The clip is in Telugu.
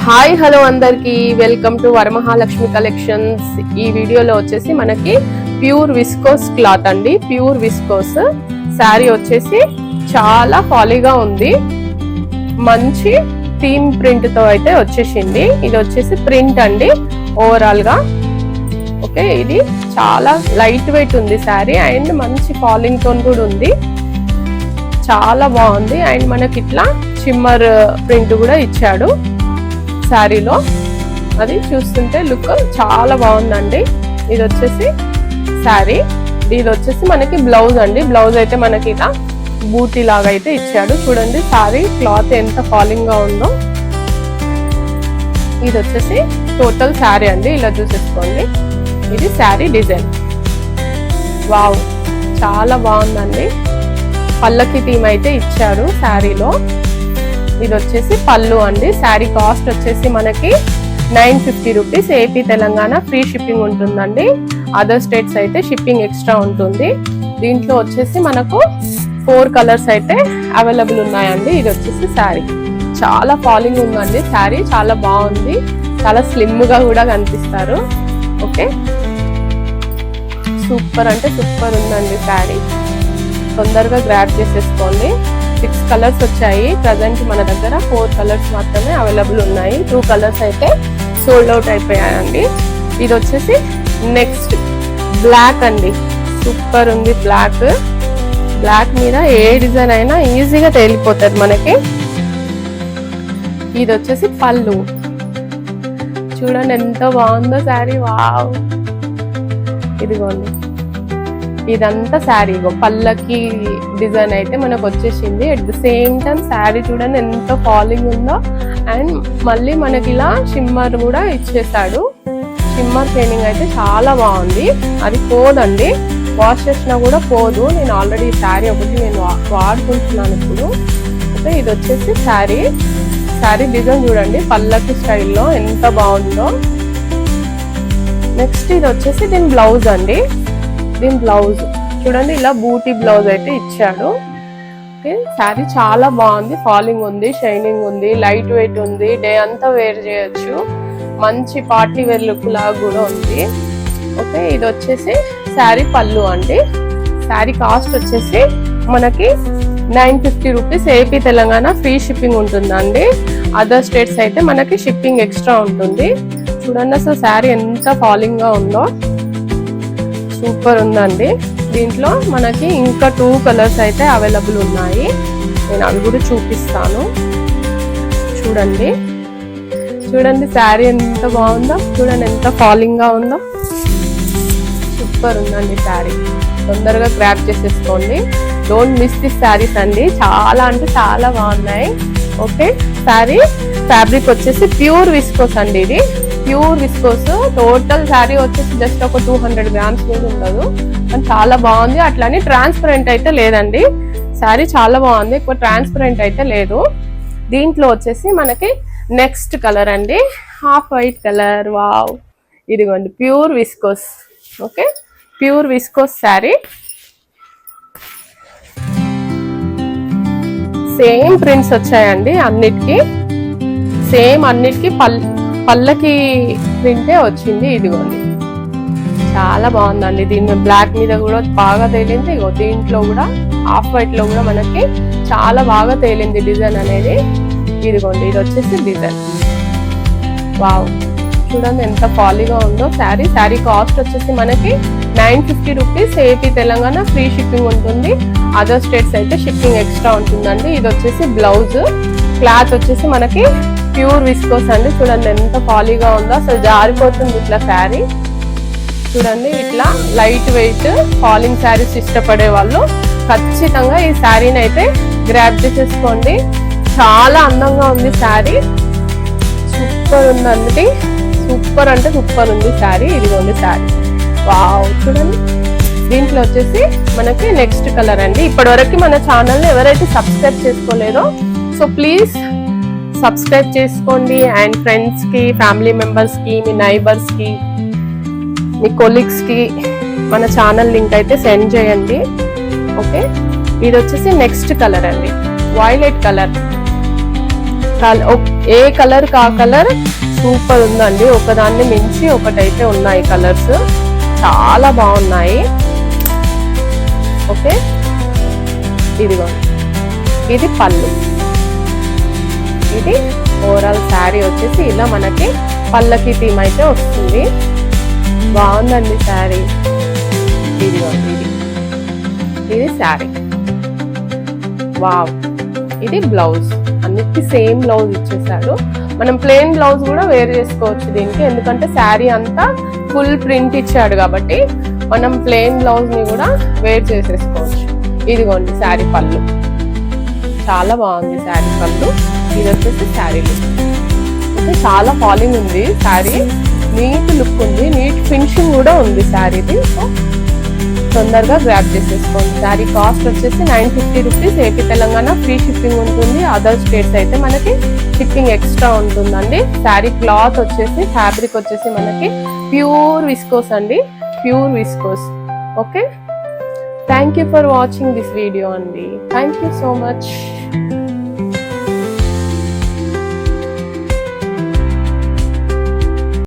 హాయ్ హలో అందరికి వెల్కమ్ టు వరమహాలక్ష్మి కలెక్షన్స్. ఈ వీడియోలో వచ్చేసి మనకి ప్యూర్ విస్కోస్ క్లాత్ అండి. ప్యూర్ విస్కోస్ శారీ వచ్చేసి చాలా పాలీగా ఉంది. మంచి థీమ్ ప్రింట్ తో అయితే వచ్చేసింది. ఇది వచ్చేసి ప్రింట్ అండి ఓవరాల్ గా. ఓకే, ఇది చాలా లైట్ వెయిట్ ఉంది శారీ అండ్ మంచి ఫాలింగ్ తో కూడా ఉంది. చాలా బాగుంది అండ్ మనకి ఇట్లా షిమ్మర్ ప్రింట్ కూడా ఇచ్చాడు శారీలో. అది చూస్తుంటే లుక్ చాలా బాగుందండి. ఇది వచ్చేసి శారీ, ఇది వచ్చేసి మనకి బ్లౌజ్ అండి. బ్లౌజ్ అయితే మనకి ఇలా బూటీ లాగా అయితే ఇచ్చాడు. చూడండి శారీ క్లాత్ ఎంత ఫాలింగ్ గా ఉందో. ఇది వచ్చేసి టోటల్ శారీ అండి, ఇలా చూసేసుకోండి. ఇది శారీ డిజైన్. వావ్, చాలా బాగుందండి. పల్లకి థీమ్ అయితే ఇచ్చారు శారీలో. ఇది వచ్చేసి పళ్ళు అండి. శారీ కాస్ట్ వచ్చేసి మనకి 950 rupees. AP Telangana free shipping ఉంటుందండి. అదర్ స్టేట్స్ అయితే షిప్పింగ్ ఎక్స్ట్రా ఉంటుంది. దీంట్లో వచ్చేసి మనకు 4 కలర్స్ అయితే అవైలబుల్ ఉన్నాయండి. ఇది వచ్చేసి శారీ చాలా ఫాలింగ్ ఉందండి. శారీ చాలా బాగుంది, చాలా స్లిమ్ గా కూడా కనిపిస్తారు. ఓకే, సూపర్ అంటే సూపర్ ఉందండి శారీ. తొందరగా గ్రాబ్ చేసేసుకోండి. 6 కలర్స్ వచ్చాయి. ప్రజెంట్ మన దగ్గర 4 కలర్స్ మాత్రమే అవైలబుల్ ఉన్నాయి. 2 కలర్స్ అయితే సోల్డ్ అవుట్ అయిపోయాయండి. ఇది వచ్చేసి నెక్స్ట్ బ్లాక్ అండి. సూపర్ ఉంది బ్లాక్. బ్లాక్ మీద ఏ డిజైన్ అయినా ఈజీగా తేలిపోతుంది మనకి. ఇది వచ్చేసి పళ్ళు. చూడండి ఎంత బాగుందో శారీ. వావ్, ఇదిగోండి ఇదంతా శారీ పల్లకి డిజైన్ అయితే మనకు వచ్చేసింది. At the same time sari చూడండి ఎంత ఫాలింగ్ ఉందో. అండ్ మళ్ళీ మనకి ఇలా షిమ్మర్ కూడా ఇచ్చేసాడు. షిమ్మర్ షైనింగ్ అయితే చాలా బాగుంది. అది పోదండి, వాష్ చేసినా కూడా పోదు. నేను ఆల్రెడీ ఈ శారీ ఒకటి నేను వాడుకుంటున్నాను ఇప్పుడు. ఓకే, ఇది వచ్చేసి శారీ. శారీ డిజైన్ చూడండి పల్లకి స్టైల్లో ఎంత బాగుందో. నెక్స్ట్ ఇది వచ్చేసి దీని బ్లౌజ్ అండి. దీని బ్లౌజ్ చూడండి ఇలా బూటీ బ్లౌజ్ అయితే ఇచ్చాడు. శారీ చాలా బాగుంది. ఫాలింగ్ ఉంది, షైనింగ్ ఉంది, లైట్ వెయిట్ ఉంది. డే అంతా వేర్ చేయొచ్చు. మంచి పార్టీ వేర్ లుక్ లాగా కూడా ఉంది. ఓకే, ఇది వచ్చేసి శారీ పళ్ళు అండి. శారీ కాస్ట్ వచ్చేసి మనకి 950 rupees. AP Telangana free shipping ఉంటుందండి. అదర్ స్టేట్స్ అయితే మనకి షిప్పింగ్ ఎక్స్ట్రా ఉంటుంది. చూడండి అసలు శారీ ఎంత ఫాలింగ్ గా ఉందో. సూపర్ ఉందండి. దీంట్లో మనకి ఇంకా 2 కలర్స్ అయితే అవైలబుల్ ఉన్నాయి. నేను అవి కూడా చూపిస్తాను. చూడండి చూడండి శారీ ఎంత బాగుందో. చూడండి ఎంత ఫాలింగ్ గా ఉందో. సూపర్ ఉందండి శారీ. తొందరగా గ్రాబ్ చేసేసుకోండి. డోంట్ మిస్ దిస్ శారీస్ అండి. చాలా అంటే చాలా బాగున్నాయి. ఓకే, శారీ ఫ్యాబ్రిక్ వచ్చేసి ప్యూర్ విస్కోస్ అండి. ఇది ప్యూర్ విస్కోస్. టోటల్ శారీ వచ్చేసి జస్ట్ ఒక 200 గ్రామ్స్ కూడా ఉండదు. కానీ చాలా బాగుంది. అట్లానే ట్రాన్స్పరెంట్ అయితే లేదండి. శారీ చాలా బాగుంది, ఎక్కువ ట్రాన్స్పరెంట్ అయితే లేదు. దీంట్లో వచ్చేసి మనకి నెక్స్ట్ కలర్ అండి, హాఫ్ వైట్ కలర్. వావ్, ఇదిగోండి pure viscose. Okay, pure viscose sari. Same prints వచ్చాయండి అన్నిటికీ. సేమ్ అన్నిటికీ పల్లకి ప్రింటే వచ్చింది. ఇదిగోండి చాలా బాగుందండి. దీని బ్లాక్ మీద కూడా బాగా తేలింది. ఇగో దీంట్లో కూడా హాఫ్ వైట్ లో కూడా మనకి చాలా బాగా తేలింది డిజైన్ అనేది. ఇదిగోండి ఇది వచ్చేసి డిజైన్. వావ్, చూడండి ఎంత పాలీగా ఉందో శారీ. శారీ కాస్ట్ వచ్చేసి మనకి 950 rupees. AP Telangana free shipping ఉంటుంది. అదర్ స్టేట్స్ అయితే షిప్పింగ్ ఎక్స్ట్రా ఉంటుందండి. ఇది వచ్చేసి బ్లౌజ్. క్లాత్ వచ్చేసి మనకి ప్యూర్ విస్కోస్ అండి. చూడండి ఎంత పాలీగా ఉందో. అసలు జారిపోతుంది ఇట్లా శారీ. చూడండి ఇట్లా లైట్ వెయిట్ ఫాలింగ్ శారీస్ ఇష్టపడే వాళ్ళు ఖచ్చితంగా ఈ శారీని అయితే గ్రాబ్ చేసేసుకోండి. చాలా అందంగా ఉంది శారీ. సూపర్ ఉందండి. సూపర్ అంటే సూపర్ ఉంది శారీ. ఇదిగోండి శారీ. వావ్, చూడండి దీంట్లో వచ్చేసి మనకి నెక్స్ట్ కలర్ అండి. ఇప్పటివరకు మన ఛానల్ని ఎవరైతే సబ్స్క్రైబ్ చేసుకోలేదో సో ప్లీజ్ సబ్స్క్రైబ్ చేసుకోండి. అండ్ ఫ్రెండ్స్ కి, ఫ్యామిలీ మెంబర్స్ కి, మీ నైబర్స్ కి, మీ కొలీగ్స్ కి మన ఛానల్ లింక్ అయితే సెండ్ చేయండి. ఓకే, ఇది వచ్చేసి నెక్స్ట్ కలర్ అండి, వైలెట్ కలర్. ఏ కలర్ కా కలర్ సూపర్ ఉందండి. ఒకదాన్ని మించి ఒకటైతే ఉన్నాయి కలర్స్, చాలా బాగున్నాయి. ఓకే, ఇదిగోండి, ఇది పళ్ళు. ఇది ఓవరాల్ శారీ వచ్చేసి ఇలా మనకి పల్లకి థీమ్ అయితే వస్తుంది. బాగుందండి శారీ. ఇదిగోండి, ఇది శారీ. వావ్, ఇది బ్లౌజ్. అన్నిటికీ సేమ్ బ్లౌజ్ ఇచ్చేసాడు. మనం ప్లెయిన్ బ్లౌజ్ కూడా వేర్ చేసుకోవచ్చు దీనికి, ఎందుకంటే శారీ అంతా ఫుల్ ప్రింట్ ఇచ్చాడు కాబట్టి మనం ప్లెయిన్ బ్లౌజ్ ని కూడా వేర్ చేసేసుకోవచ్చు. ఇదిగోండి శారీ పళ్ళు, చాలా బాగుంది శారీ పళ్ళు. ఇది వచ్చేసి శారీ లుక్. ఓకే, చాలా ఫాలింగ్ ఉంది శారీ, నీట్ లుక్ ఉంది, నీట్ ఫినిషింగ్ కూడా ఉంది శారీది. సో తొందరగా గ్రాప్ చేసేసుకోండి. శారీ కాస్ట్ వచ్చేసి 950 rupees. AP Telangana free shipping ఉంటుంది. అదర్ స్టేట్స్ అయితే మనకి షిప్పింగ్ ఎక్స్ట్రా ఉంటుందండి. శారీ క్లాత్ వచ్చేసి, ఫ్యాబ్రిక్ వచ్చేసి మనకి ప్యూర్ విస్కోస్ అండి, pure viscose. Okay, thank you for watching this video అండి. Thank you so much.